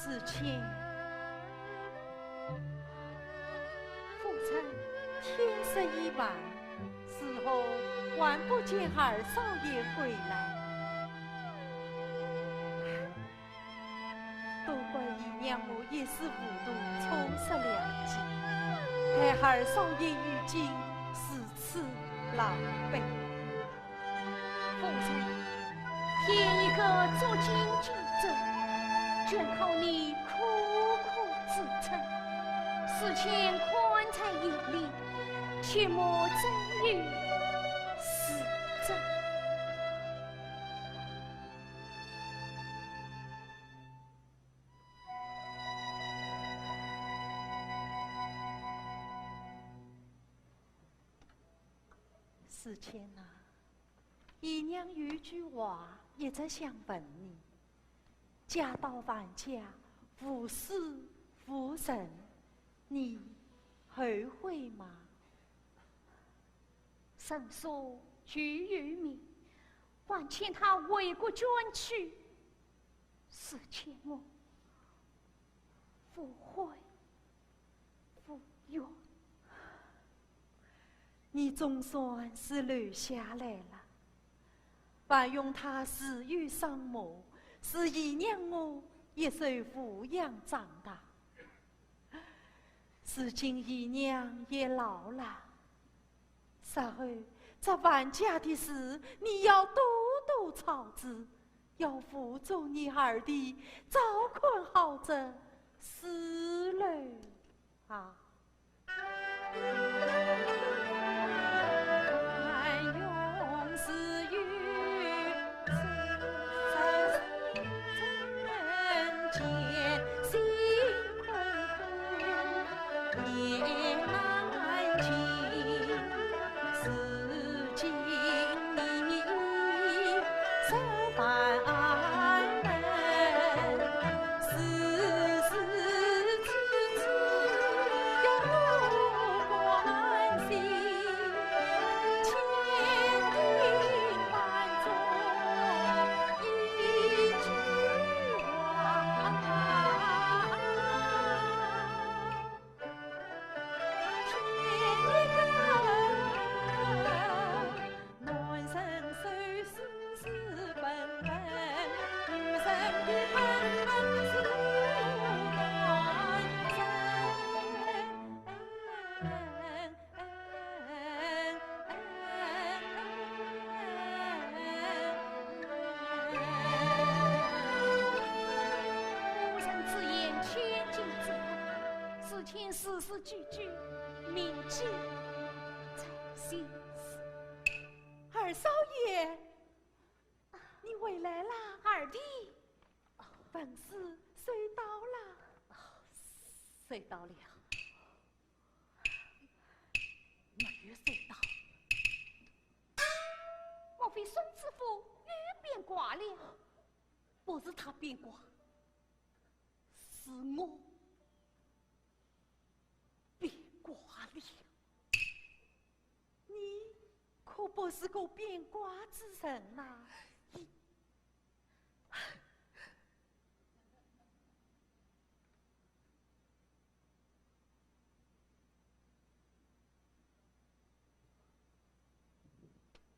思前，父亲天色已晚，此后还不见二少爷归来。都怪姨娘我一时糊涂，错失良机，害二少爷如今如此狼狈。父亲，添一个做经济者，全靠你苦苦支撑。事前宽才有理，切莫真于死争。思谦啊，姨娘有句话一直想问你：家到万家，无事无人，你后悔吗？神所居于民，还欠他为国捐躯，事前我不悔不怨。你总算是留下来了，还用他死于丧母，使姨娘我一手抚养长大。如今姨娘也老了，日后这万家的事，你要多多操持，要辅助你二弟照看好这思路啊。字字句句铭记在心。二少爷，你回来啦！二弟，本事睡到了，睡到了，没有睡到。莫非孙知府又变卦了？不是他变卦，是我变卦了。你可不是个变卦之人呐！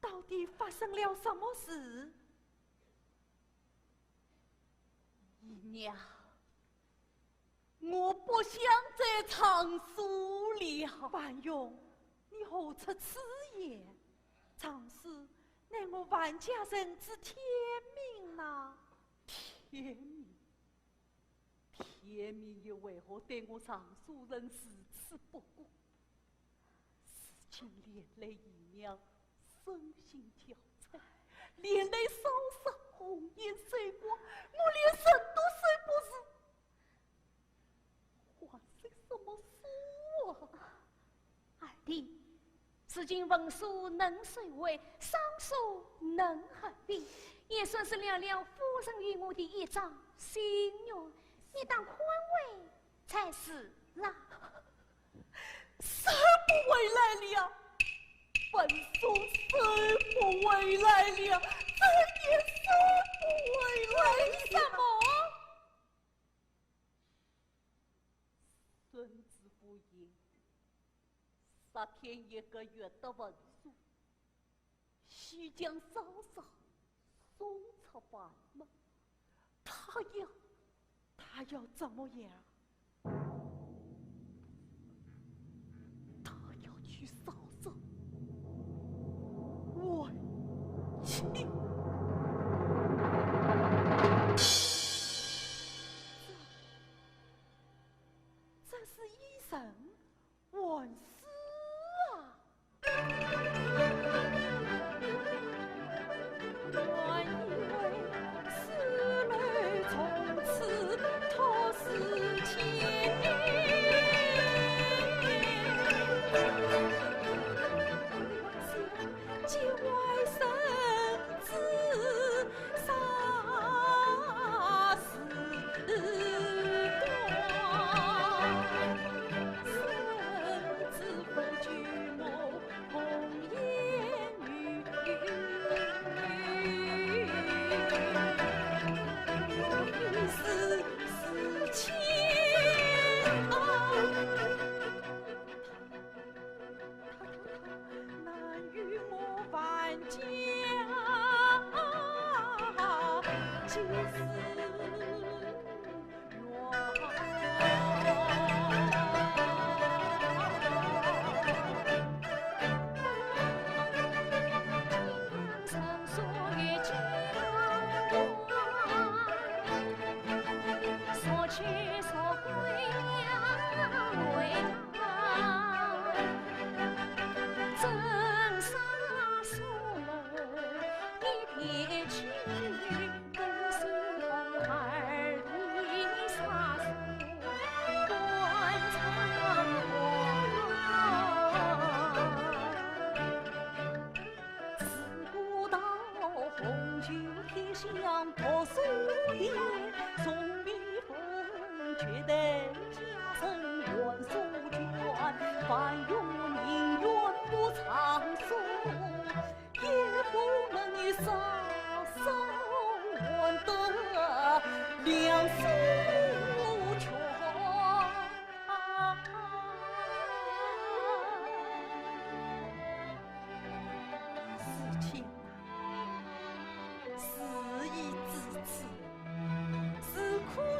到底发生了什么事？姨娘，我不想再藏书了。万勇，你何出此言？常是乃我万家人之天命呐！天命，天命又为何对我常书人如此不顾？事情连累姨娘身心憔悴，连累烧伤红颜水光，我连神都睡不是，还说什么书啊？二弟，此经文书能随位，尚书能合并，也算是了了夫人与我的一桩心愿，你当宽慰才是啦。谁不回来了？本书谁不回来了？这也谁不回来？为什么？杀添一个月的文书，须将嫂嫂送出房门。他要怎么样？他要娶嫂嫂为妻。这是医生问世啊！原以为思虑从此托死千年，想见外甥子杀死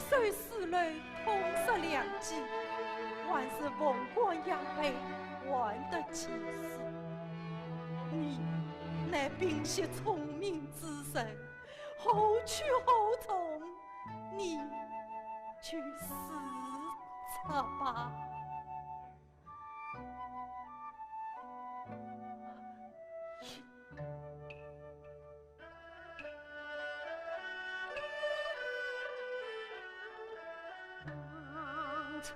虽思虑痛失良机，还是凤冠养配，还得其事。你乃冰雪聪明之人，后去后从，你去思测吧。初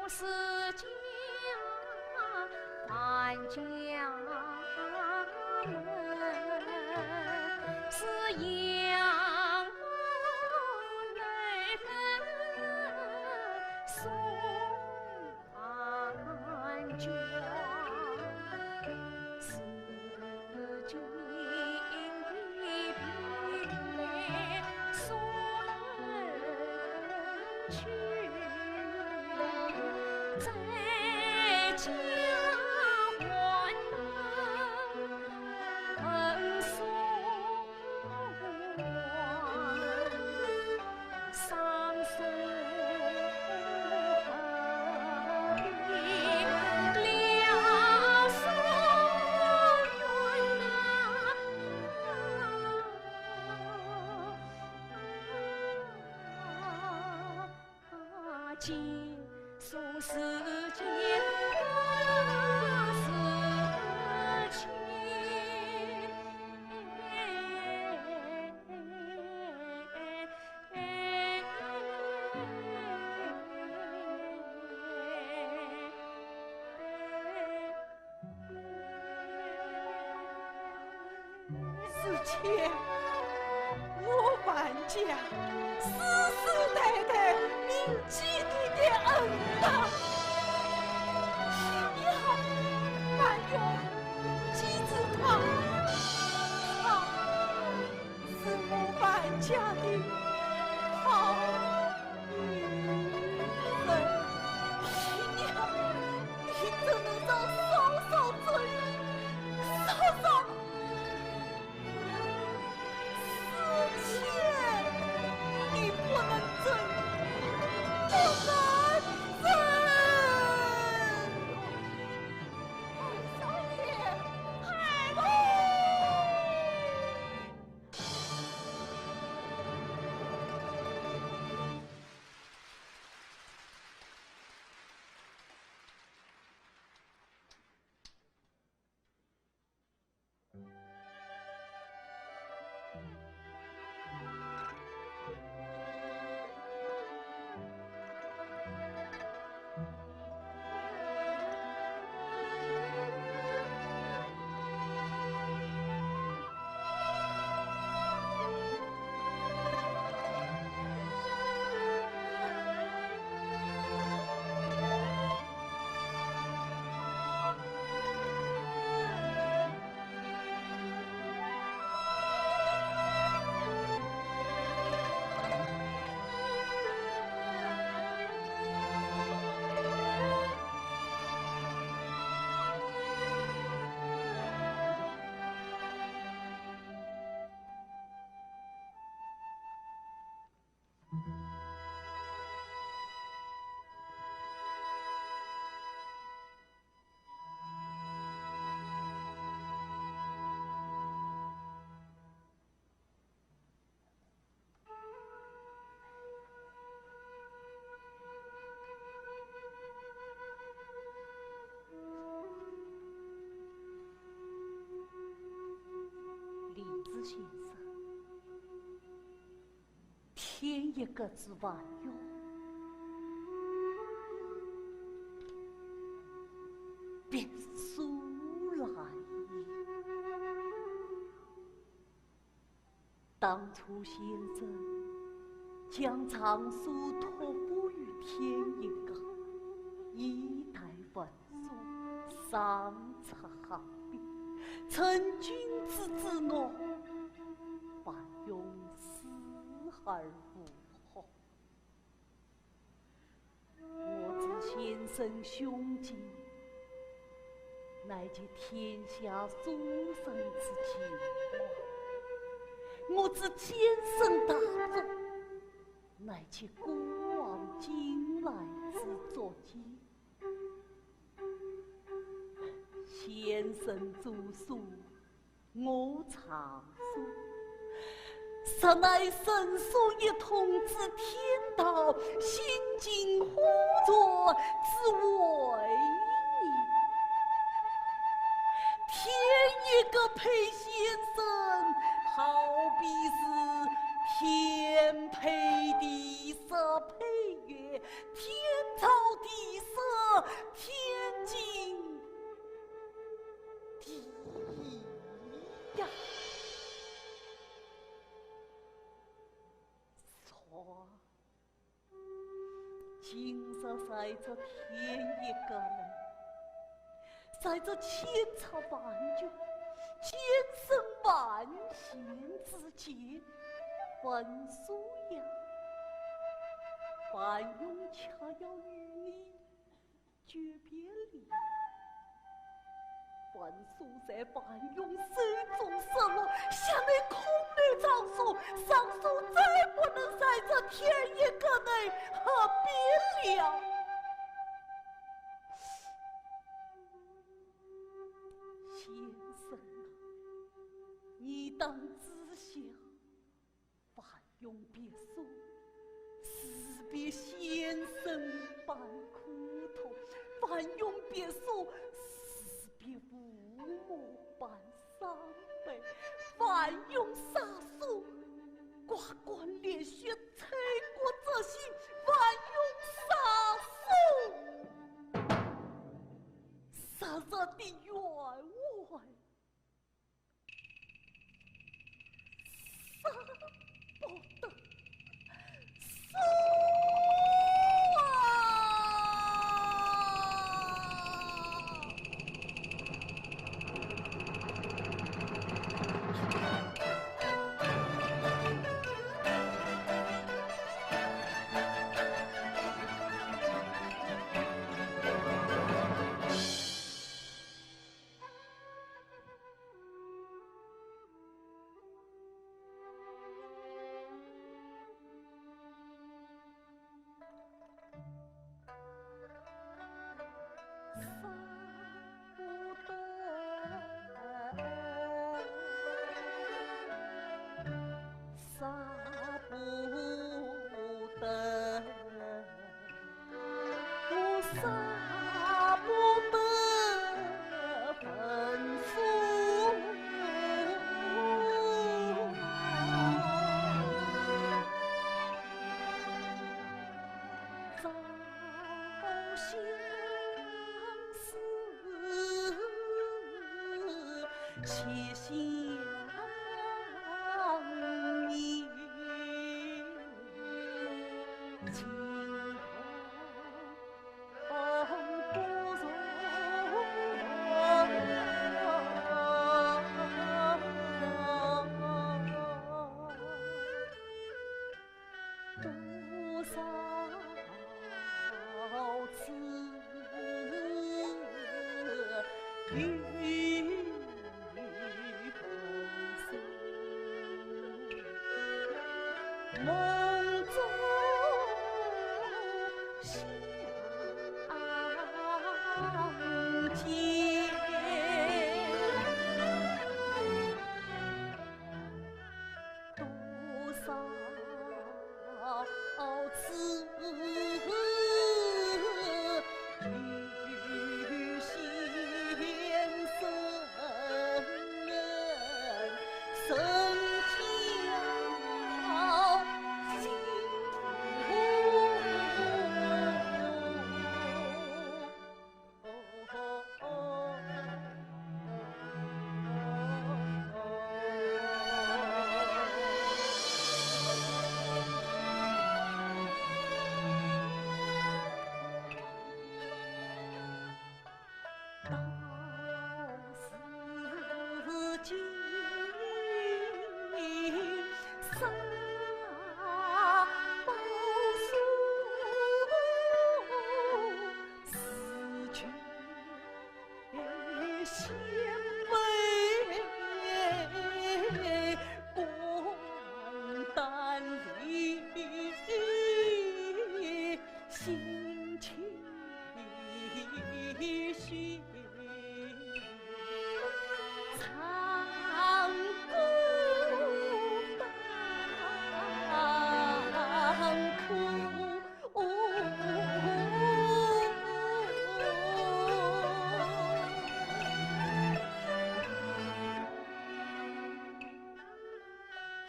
是家万家门，是养儿送寒江，是今的别送儿去。在家还能送还，上送何必了松结束世间事情，之前我万家世世代代铭记你的恩德，你好，还有机子他，他是我万家的好女人，你好，你怎能让子先生，添一个字万用，便苏来也。当初先生将藏书托付于天一阁，以待文书，上策好笔，成君子之诺，万用死而无后。我知先生胸襟，乃及天下诸生之情怀；我知先生大作，乃其古往今来之作迹。先生著书，我藏书，实乃神书一统之天道，心惊呼作之为你。添一个配先生，好比是天配地色配月，天造地设，天经地义呀。错，今日在这天一个人，在这千差万绝、千生万险之间，文殊呀，范永恰要与你诀别离。文殊在范永手中失落，向你空女长诉，上诉再不能在这天一个内和别了。先生啊，你当知晓，范永别说，辞别先生般苦痛；范永别说，辞别父母般伤悲；范永撒手，刮光脸血，吹过这心；范永撒手，杀人的冤枉，杀不得。且相依，情不容。多少次与梦中相见，多少次与先生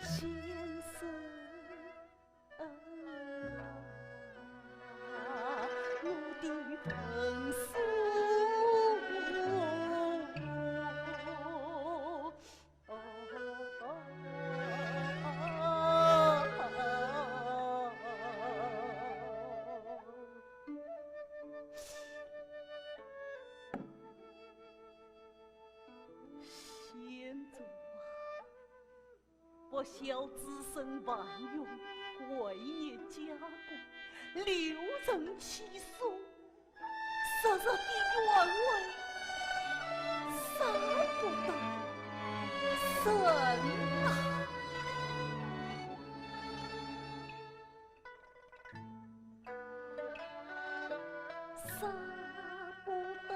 先生，我的分数。先祖啊，我小子身万用，为念家公，留人其所，杀杀的原委，杀不得神啊！杀不得，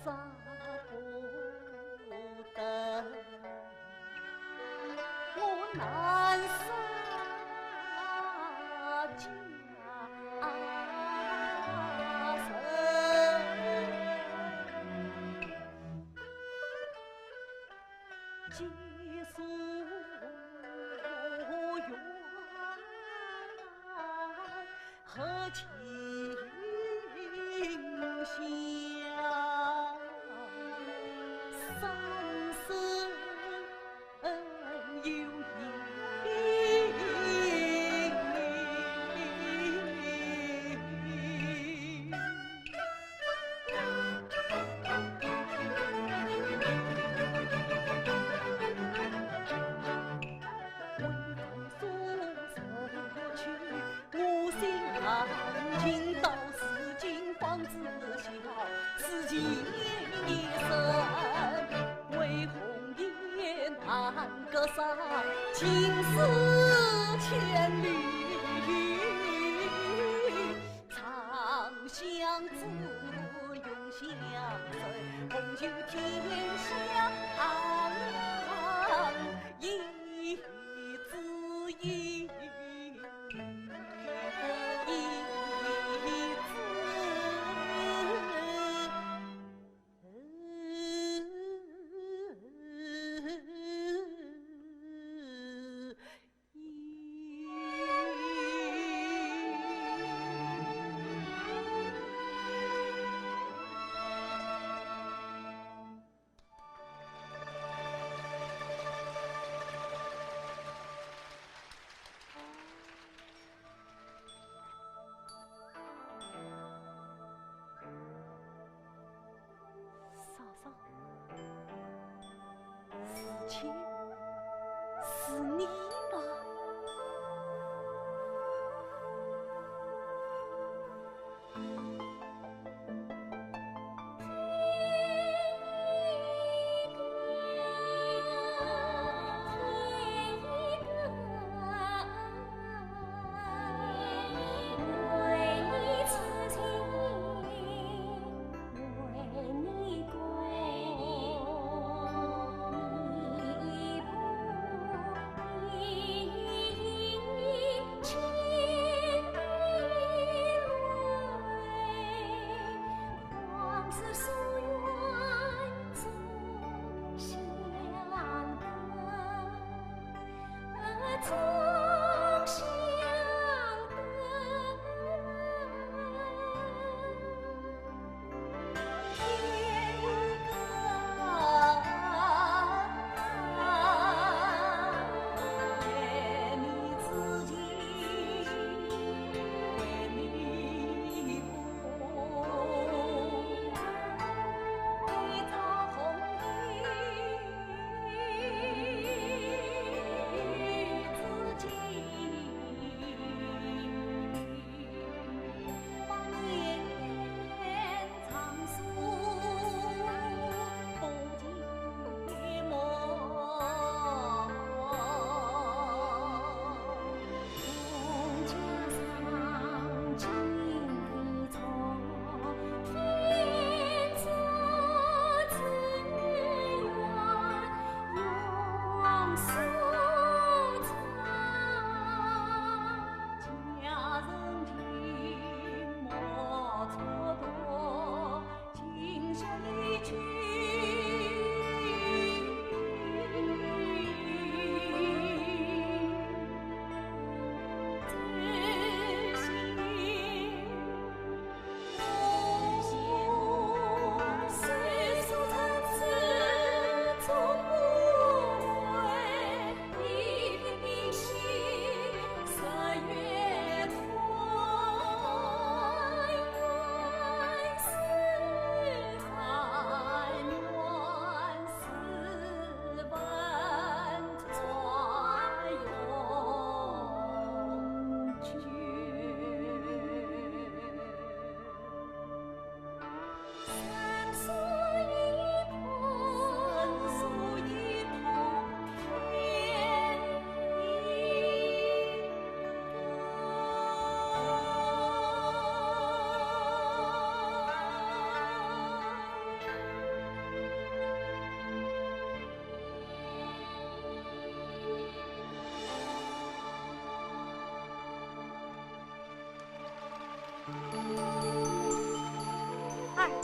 杀不得，我难杀家神，结束缘。何情相？生死有情到是今方知晓，此情也深，为红颜难割舍，情丝千缕，长相自永相随，红袖添香一字一。思前是你吗？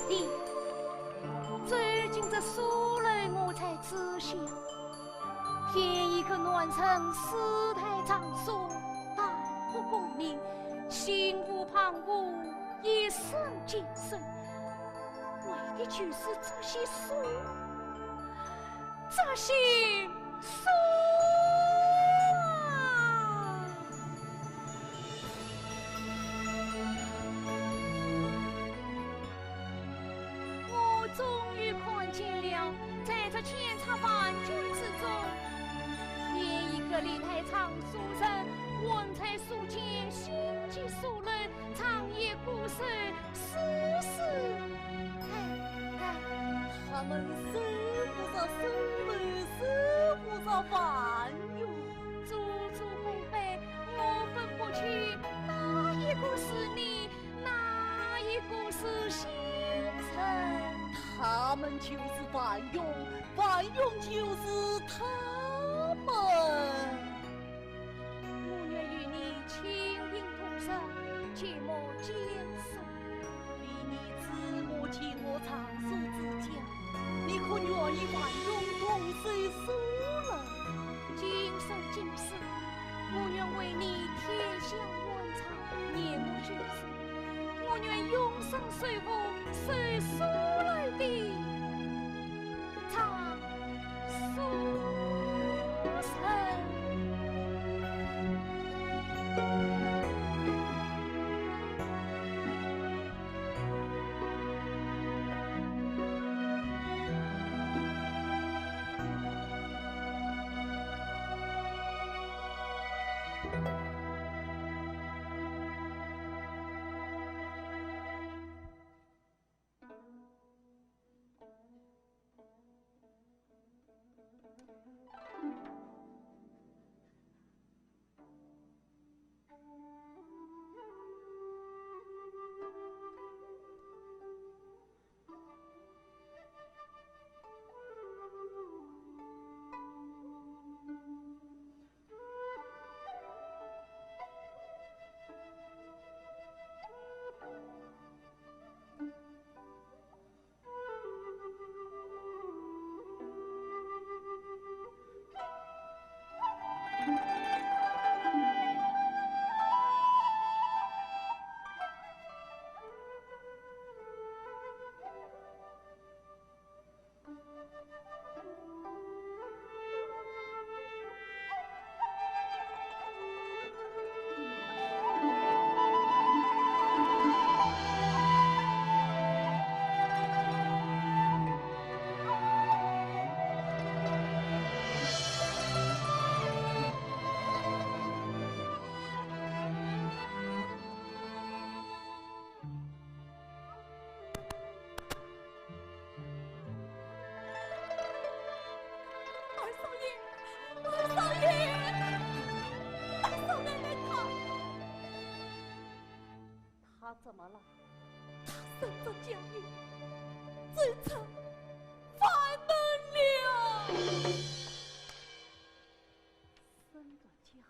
弟，最近这苏雷我才知晓，天一个暖城四台场所，大破功名，心无旁骛，一生谨慎，为的就是这些书，这些书。终于看见了，在这千差万句之中，连一个李太常书生，文采书简，心机疏人，长夜孤身，丝丝。他们是不是苏雷，是不是范勇？祖祖辈辈，我分不清哪一个是你，哪一个是先生。他们就是范勇，范勇就是他们。我愿与你情定同生，切莫坚守。为你自母亲我长寿之家，你可愿意范勇同谁死了？今生今世，我愿为你天下万长，年暮居士。我愿永生随父，随苏来的长苏生。他怎么了？他身着佳音，这场犯了了。身着佳音，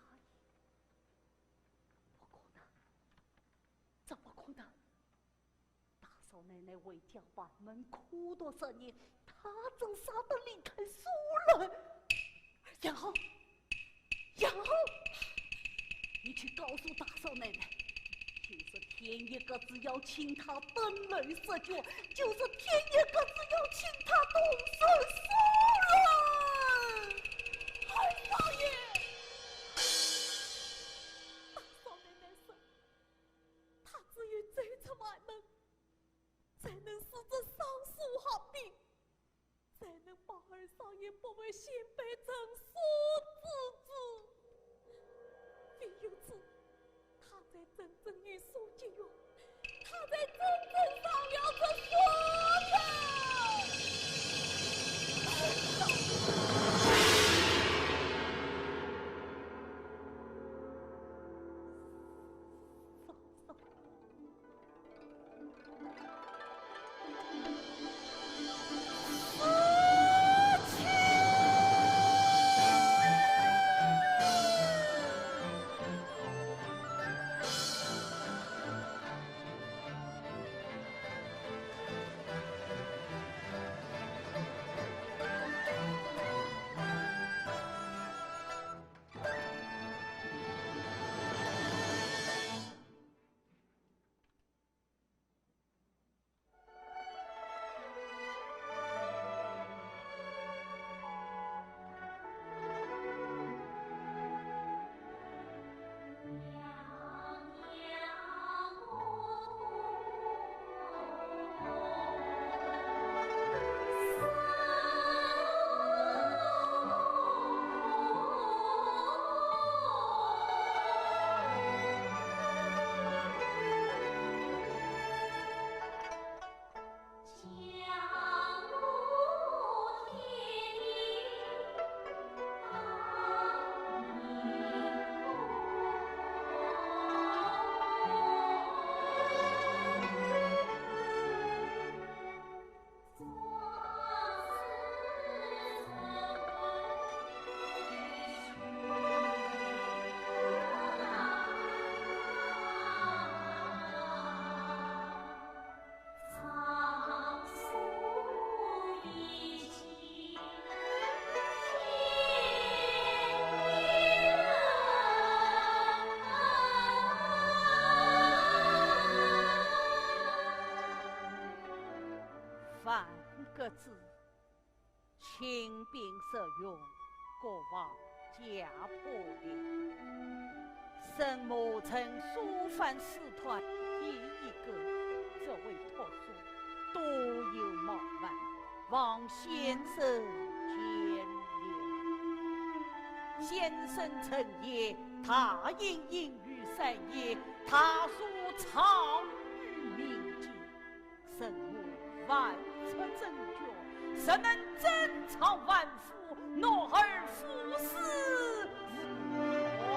不可能，怎么可能？大少奶奶为家板门苦读10年，他怎舍得离开苏人？杨后，杨后，你去告诉大少奶奶。就是天一个子要请他登雷射脚，就是天一个子要请他动手术了。二少爷，大少奶奶说，他只有走出外门，才能使这伤势好病，才能把二少爷不为先辈成所之子。唯有此。他才真正与书结缘，他才真正上了这锁头。5个字，清兵实用，国王家破了。圣母曾书犯使团第一个，这位托书多有冒犯，望先生见谅。先生曾言，他因于3夜，他书藏于民间，圣母万出正觉，实能珍藏万福，诺儿夫死完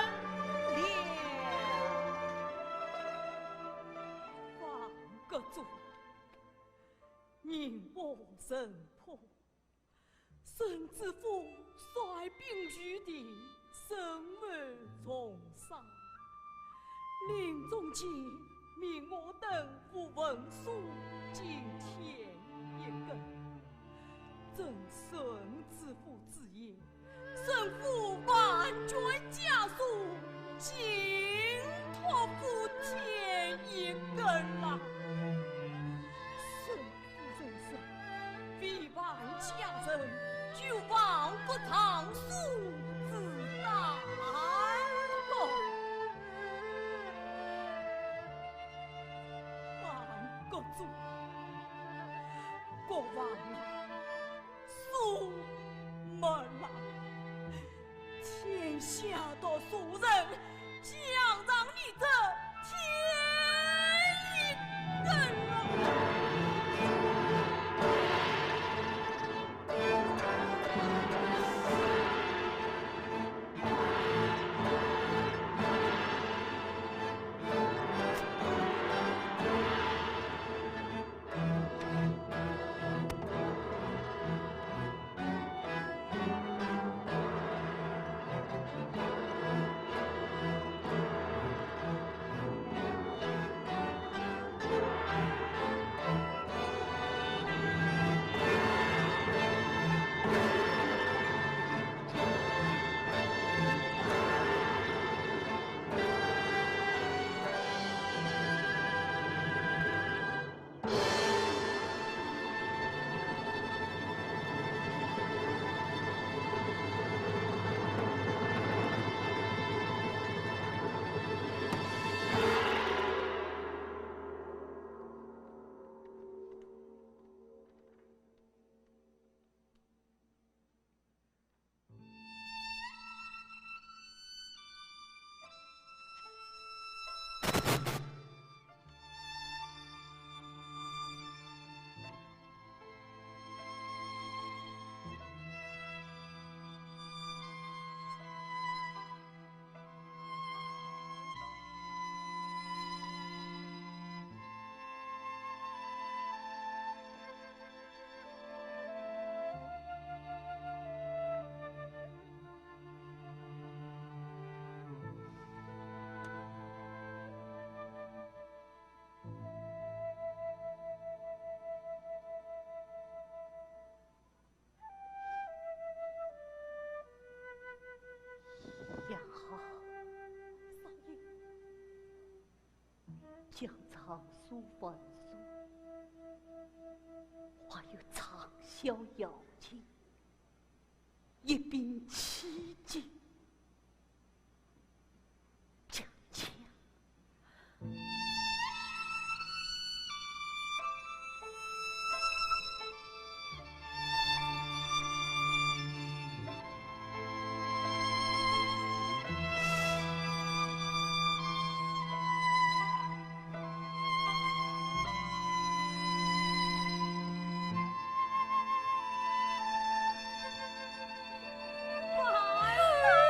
了。放个主，宁我神婆，圣之父率兵御敌，生而从上，临终前命我等赴文书进田一根，正圣之父之言，神父万卷家书，尽托付田一根啦。神父人生，必万家人，就望不唐苏之大功。万个主，国王苏门啦，天下的俗人，将让你这天一根了。也好，少爷，将藏书文书，还有畅销药金，一并齐进。将钱。哎呀！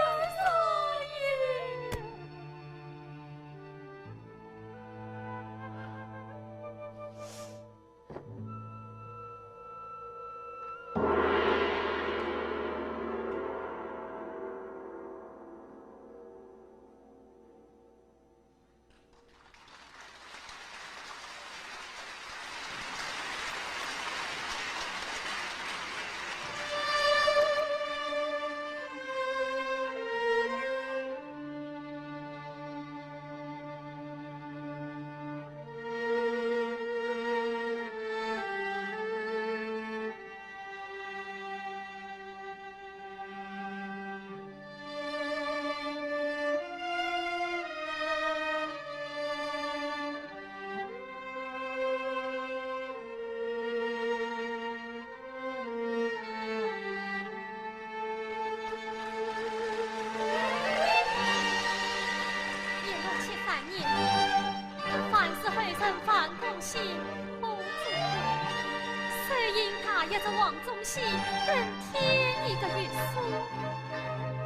一只黄忠喜，更添一个月数。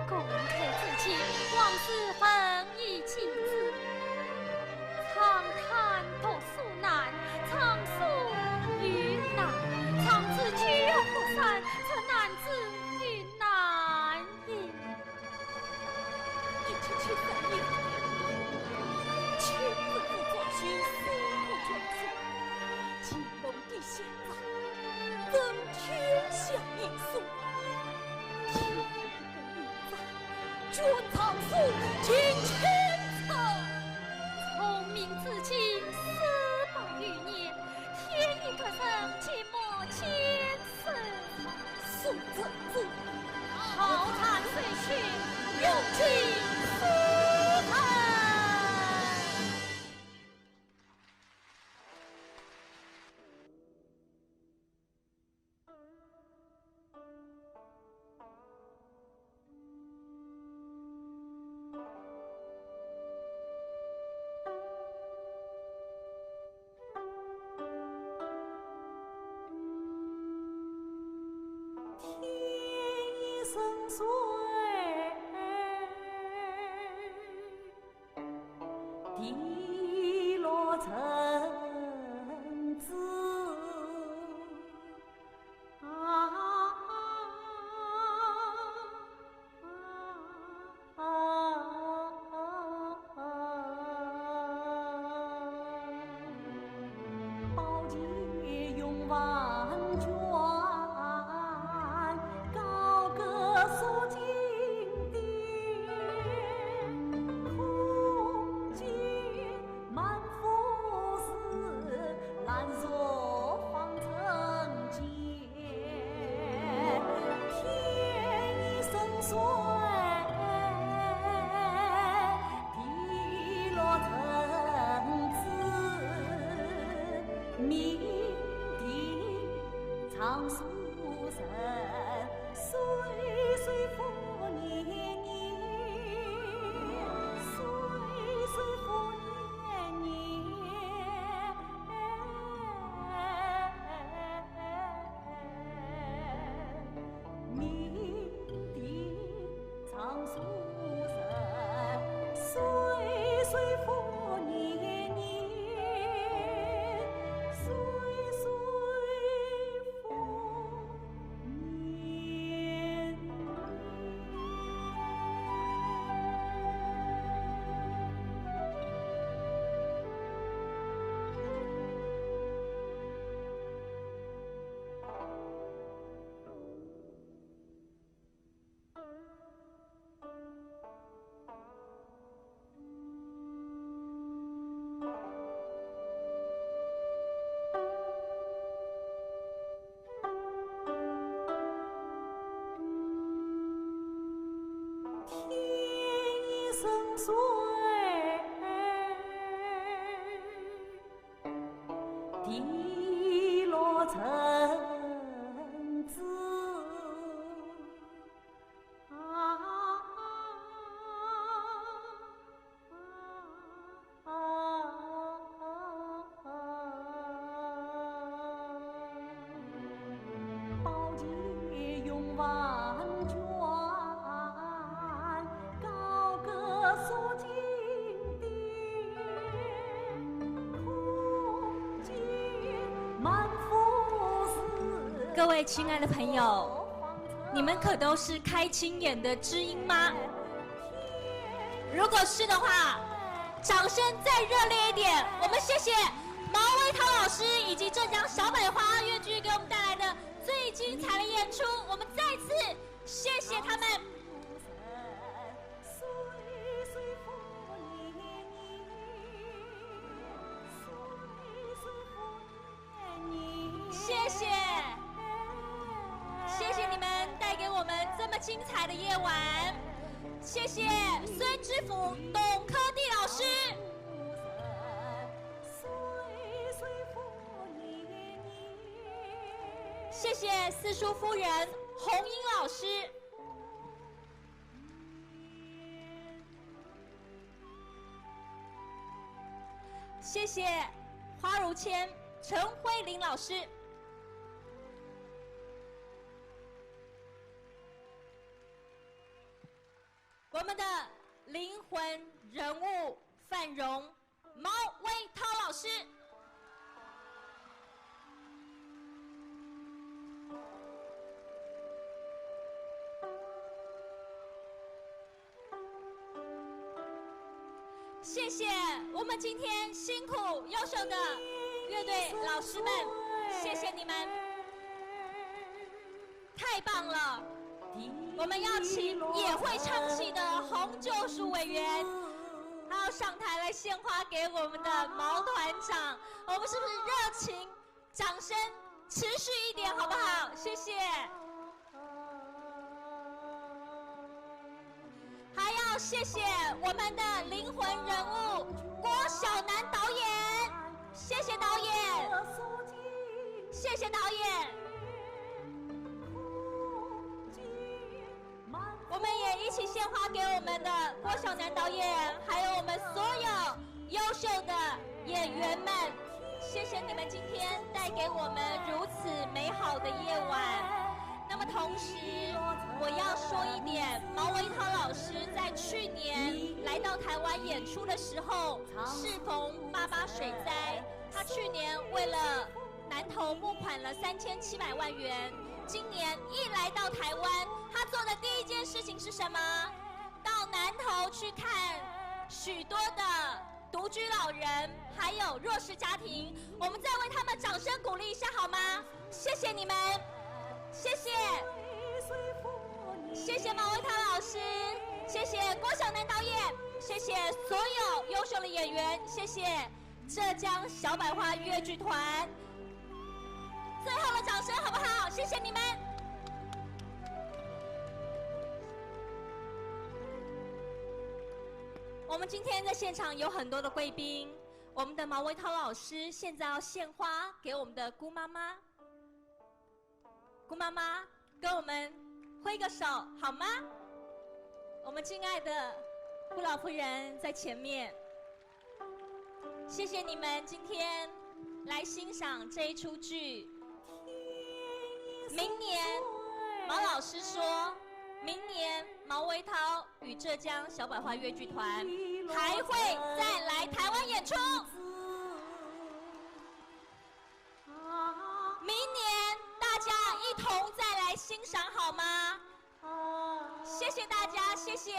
公开之前，往事分已尽止。长叹读书难，长书遇难。长子久不散，这男子遇难也。1773年，亲自辅佐去司空权术，乾隆帝现在更天下一素。天不应在，君长苏尽千层。聪明之气400余年，天一个人寂寞千世。宋真宗好惨岁去，有情思恨。岁，地落成子宝剑用万卷。长苏神，岁岁复年年，岁岁复年年。明帝长苏神，岁岁复年年，岁岁。岁，地落成子宝剑用万卷。各位亲爱的朋友，你们可都是开青眼的知音吗？如果是的话，掌声再热烈一点！我们谢谢毛维涛老师以及浙江小百花越剧给我们带来的最精彩的演出，我们再次谢谢他们。谢谢，谢谢你们带给我们这么精彩的夜晚，谢谢孙知府、董科第老师，谢谢四叔夫人红英老师，谢谢花如谦、陈慧玲老师。我们的灵魂人物范荣、毛维涛老师。谢谢我们今天辛苦优秀的乐队老师们，谢谢你们，太棒了！我们邀请也会唱戏的洪救赎委员，他要上台来献花给我们的毛团长。我们是不是热情掌声持续一点，好不好？谢谢。还要谢谢我们的灵魂人物郭晓楠导演，谢谢导演，谢谢导演。我们也一起献花给我们的郭晓楠导演，还有我们所有优秀的演员们，谢谢你们今天带给我们如此美好的夜晚。那么同时，我要说一点，毛维涛老师在去年来到台湾演出的时候，适逢88水灾，他去年为了南投募款了3700万元。今年一来到台湾，他做的第一件事情是什么？到南投去看许多的独居老人，还有弱势家庭。我们再为他们掌声鼓励一下好吗？谢谢你们，谢谢，谢谢毛维涛老师，谢谢郭晓楠导演，谢谢所有优秀的演员，谢谢浙江小百花越剧团。最后的掌声好不好？谢谢你们。我们今天在现场有很多的贵宾，我们的毛维涛老师现在要献花给我们的姑妈妈。姑妈妈跟我们挥个手好吗？我们敬爱的顾老夫人在前面，谢谢你们今天来欣赏这一出剧。明年，毛老师说，明年毛维涛与浙江小百花越剧团还会再来台湾演出。明年大家一同再来欣赏好吗？谢谢大家，谢谢，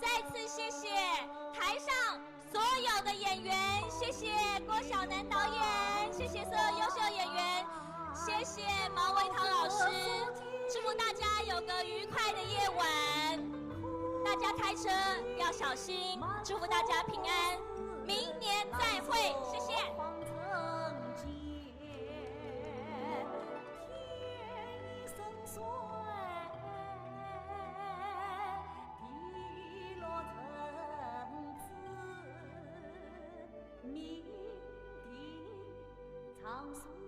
再次谢谢台上所有的演员，谢谢郭晓楠导演，谢谢所有优秀演员。谢谢毛维涛老师，祝福大家有个愉快的夜晚，大家开车要小心，祝福大家平安，明年再会，谢谢。长苏。